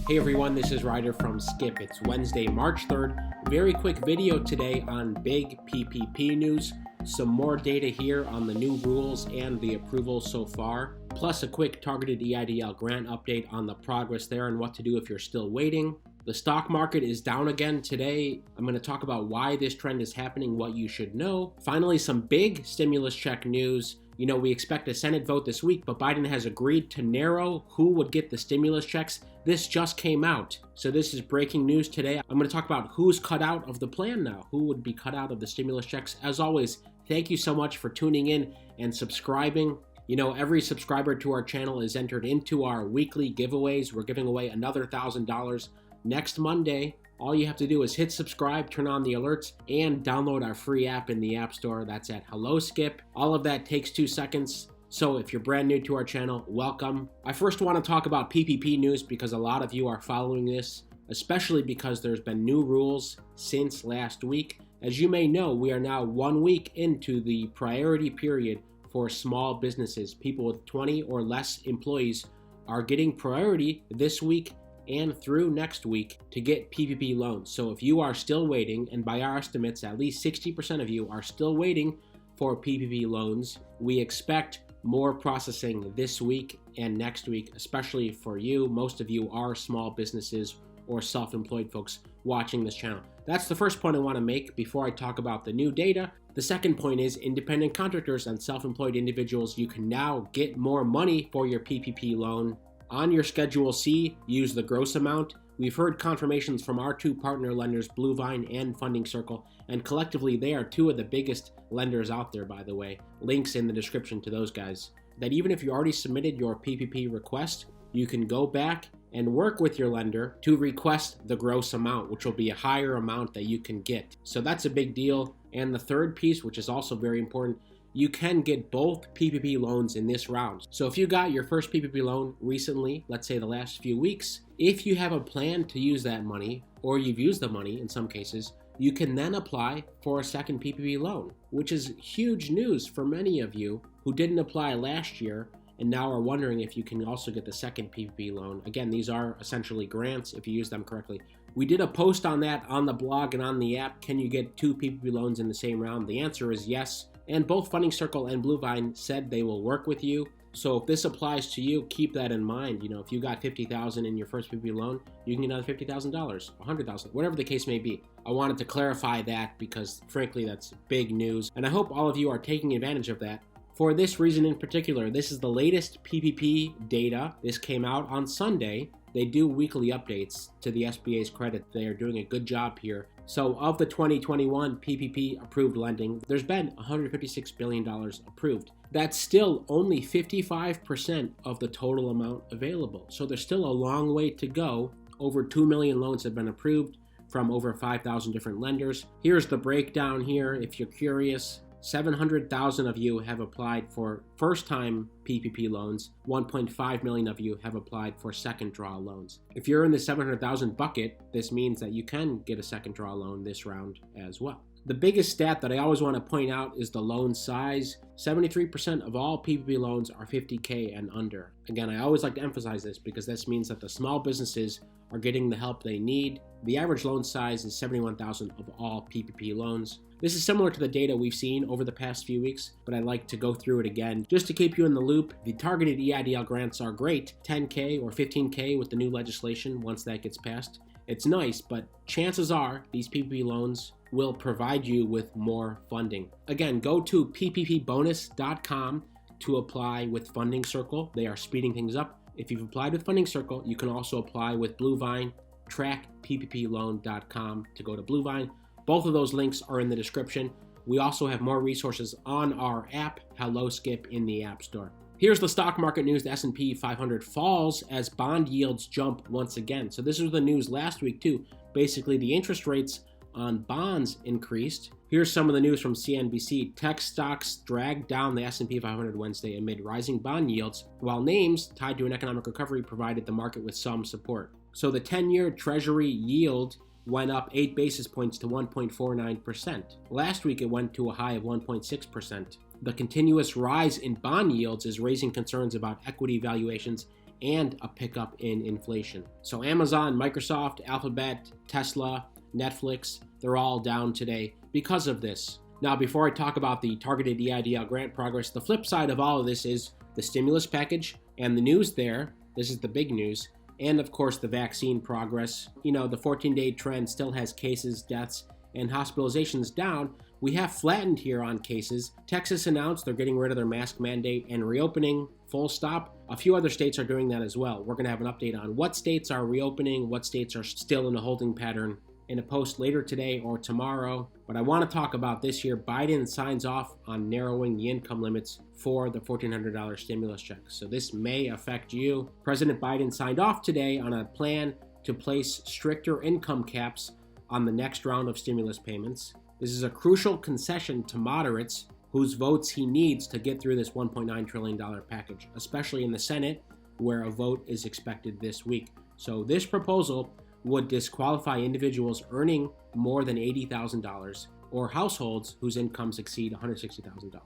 Hey everyone, this is Ryder from Skip. It's Wednesday, March 3rd. Very quick video today on big PPP news. Some more data here on the new rules and the approval so far. Plus a quick targeted EIDL grant update on the progress there and what to do if you're still waiting. The stock market is down again today. I'm going to talk about why this trend is happening, what you should know. Finally, some big stimulus check news. You know, we expect a Senate vote this week, but Biden has agreed to narrow who would get the stimulus checks. This just came out. So this is breaking news today. I'm going to talk about who's cut out of the plan now, who would be cut out of the stimulus checks. As always, thank you so much for tuning in and subscribing. You know, every subscriber to our channel is entered into our weekly giveaways. We're giving away another $1,000 next Monday. All you have to do is hit subscribe, turn on the alerts, and download our free app in the App Store. That's at Hello Skip. All of that takes 2 seconds. So if you're brand new to our channel, welcome. I first want to talk about PPP news because a lot of you are following this, especially because there's been new rules since last week. As you may know, we are now 1 week into the priority period for small businesses. People with 20 or less employees are getting priority this week and through next week to get PPP loans. So if you are still waiting, and by our estimates, at least 60% of you are still waiting for PPP loans, we expect more processing this week and next week, especially for you. Most of you are small businesses or self-employed folks watching this channel. That's the first point I want to make before I talk about the new data. The second point is independent contractors and self-employed individuals. You can now get more money for your PPP loan. On your Schedule C, use the gross amount. We've heard confirmations from our two partner lenders, Bluevine and Funding Circle, and collectively they are two of the biggest lenders out there, by the way. Links in the description to those guys. That even if you already submitted your PPP request, you can go back and work with your lender to request the gross amount, which will be a higher amount that you can get. So that's a big deal. And the third piece, which is also very important, you can get both PPP loans in this round. So if you got your first PPP loan recently, let's say the last few weeks, if you have a plan to use that money, or you've used the money in some cases, you can then apply for a second PPP loan, which is huge news for many of you who didn't apply last year and now are wondering if you can also get the second PPP loan. Again, these are essentially grants if you use them correctly. We did a post on that on the blog and on the app. Can you get 2 PPP loans in the same round? The answer is yes. And both Funding Circle and Bluevine said they will work with you. So if this applies to you, keep that in mind. You know, if you got $50,000 in your first PPP loan, you can get another $50,000, $100,000, whatever the case may be. I wanted to clarify that because frankly, that's big news. And I hope all of you are taking advantage of that. For this reason in particular, this is the latest PPP data. This came out on Sunday. They do weekly updates to the SBA's credit. They are doing a good job here. So of the 2021 PPP approved lending, there's been $156 billion approved. That's still only 55% of the total amount available. So there's still a long way to go. Over 2 million loans have been approved from over 5,000 different lenders. Here's the breakdown here if you're curious. 700,000 of you have applied for first-time PPP loans. 1.5 million of you have applied for second draw loans. If you're in the 700,000 bucket, this means that you can get a second draw loan this round as well. The biggest stat that I always want to point out is the loan size. 73% of all PPP loans are $50K and under. Again, I always like to emphasize this because this means that the small businesses are getting the help they need. The average loan size is $71,000 of all PPP loans. This is similar to the data we've seen over the past few weeks, but I'd like to go through it again just to keep you in the loop. The targeted EIDL grants are great, 10K or 15K with the new legislation once that gets passed. It's nice, but chances are these PPP loans will provide you with more funding. Again, go to pppbonus.com to apply with Funding Circle. They are speeding things up. If you've applied with Funding Circle, you can also apply with Bluevine. trackpploan.com to go to Bluevine. Both of those links are in the description. We also have more resources on our app, Hello Skip, in the App Store. Here's the stock market news. The S&P 500 falls as bond yields jump once again. So this was the news last week too. Basically, the interest rates on bonds increased. Here's some of the news from CNBC. Tech stocks dragged down the S&P 500 Wednesday amid rising bond yields, while names tied to an economic recovery provided the market with some support. So the 10-year Treasury yield went up 8 basis points to 1.49%. Last week, it went to a high of 1.6%. The continuous rise in bond yields is raising concerns about equity valuations and a pickup in inflation. So Amazon, Microsoft, Alphabet, Tesla, Netflix, they're all down today because of this. Now, before I talk about the targeted EIDL grant progress, the flip side of all of this is the stimulus package and the news there. This is the big news. And of course, the vaccine progress. The 14-day trend still has cases, deaths, and hospitalizations down. We have flattened here on cases. Texas announced they're getting rid of their mask mandate and reopening, full stop. A few other states are doing that as well. We're going to have an update on what states are reopening, what states are still in a holding pattern in a post later today or tomorrow. But I want to talk about this year. Biden signs off on narrowing the income limits for the $1,400 stimulus check. So this may affect you. President Biden signed off today on a plan to place stricter income caps on the next round of stimulus payments. This is a crucial concession to moderates whose votes he needs to get through this $1.9 trillion package, especially in the Senate, where a vote is expected this week. So this proposal would disqualify individuals earning more than $80,000 or households whose incomes exceed $160,000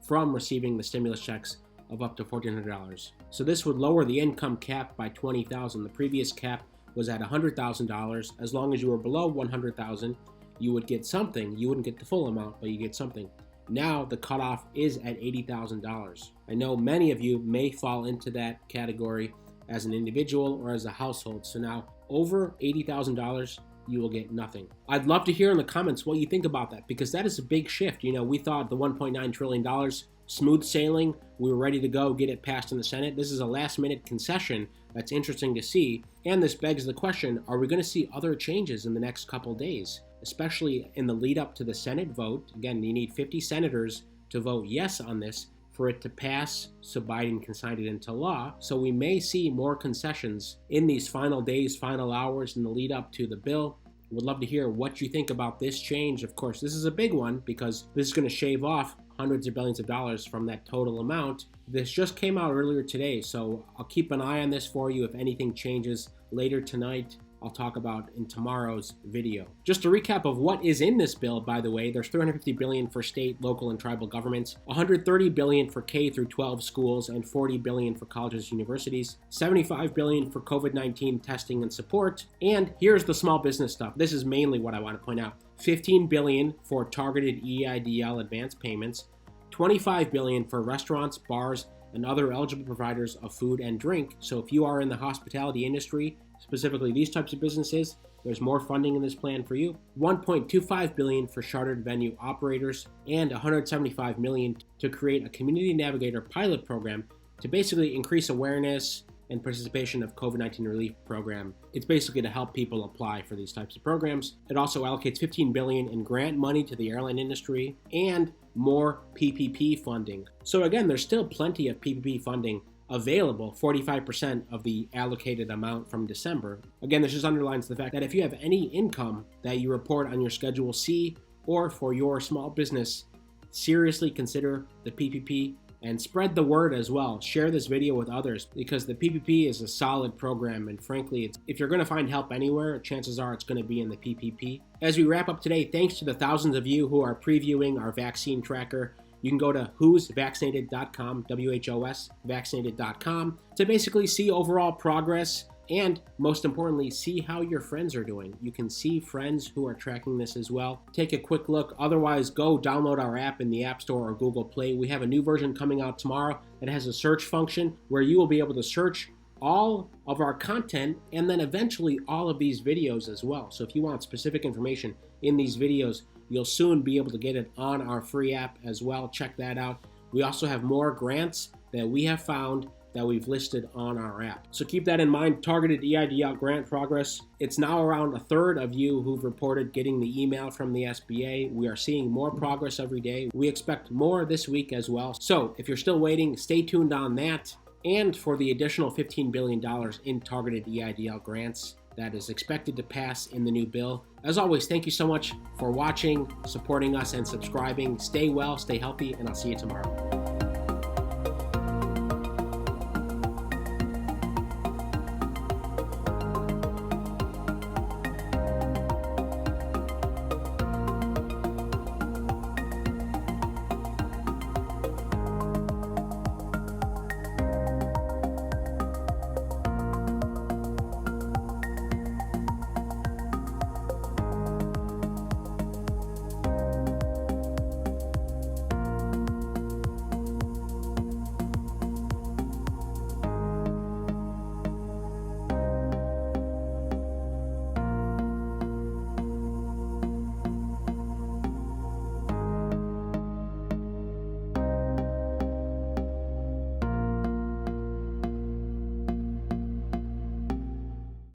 from receiving the stimulus checks of up to $1,400. So this would lower the income cap by $20,000. The previous cap was at $100,000. As long as you were below $100,000, you would get something. You wouldn't get the full amount, but you get something. Now the cutoff is at $80,000. I know many of you may fall into that category as an individual or as a household. So now over $80,000, you will get nothing. I'd love to hear in the comments what you think about that, because that is a big shift. We thought the $1.9 trillion, smooth sailing, we were ready to go, get it passed in the Senate. This is a last minute concession that's interesting to see. And this begs the question, are we going to see other changes in the next couple days, especially in the lead up to the Senate vote? Again, you need 50 senators to vote yes on this for it to pass so Biden can sign it into law. So we may see more concessions in these final days, final hours in the lead up to the bill. Would love to hear what you think about this change. Of course, this is a big one because this is going to shave off hundreds of billions of dollars from that total amount. This just came out earlier today, so I'll keep an eye on this for you. If anything changes later tonight, I'll talk about in tomorrow's video. Just a recap of what is in this bill, by the way, there's $350 billion for state, local, and tribal governments, $130 billion for K through 12 schools, and $40 billion for colleges and universities, $75 billion for COVID-19 testing and support, and here's the small business stuff. This is mainly what I want to point out. $15 billion for targeted EIDL advance payments, $25 billion for restaurants, bars, and other eligible providers of food and drink. So if you are in the hospitality industry, specifically these types of businesses, there's more funding in this plan for you. $1.25 billion for chartered venue operators, and $175 million to create a community navigator pilot program to basically increase awareness and participation of COVID-19 relief program. It's basically to help people apply for these types of programs. It also allocates $15 billion in grant money to the airline industry and more PPP funding. So again, there's still plenty of PPP funding available, 45% of the allocated amount from December. Again, this just underlines the fact that if you have any income that you report on your Schedule C or for your small business, seriously consider the PPP and spread the word as well. Share this video with others because the PPP is a solid program, and frankly, if you're going to find help anywhere, chances are it's going to be in the PPP. As we wrap up today, thanks to the thousands of you who are previewing our vaccine tracker. You can go to who'svaccinated.com, WHOS vaccinated.com, to basically see overall progress and, most importantly, see how your friends are doing. You can see friends who are tracking this as well. Take a quick look. Otherwise, go download our app in the App Store or Google Play. We have a new version coming out tomorrow that has a search function where you will be able to search all of our content and then eventually all of these videos as well. So if you want specific information in these videos, you'll soon be able to get it on our free app as well. Check that out. We also have more grants that we have found that we've listed on our app. So keep that in mind. Targeted EIDL grant progress. It's now around a third of you who've reported getting the email from the SBA. We are seeing more progress every day. We expect more this week as well. So if you're still waiting, stay tuned on that. And for the additional $15 billion in targeted EIDL grants that is expected to pass in the new bill. As always, thank you so much for watching, supporting us, and subscribing. Stay well, stay healthy, and I'll see you tomorrow.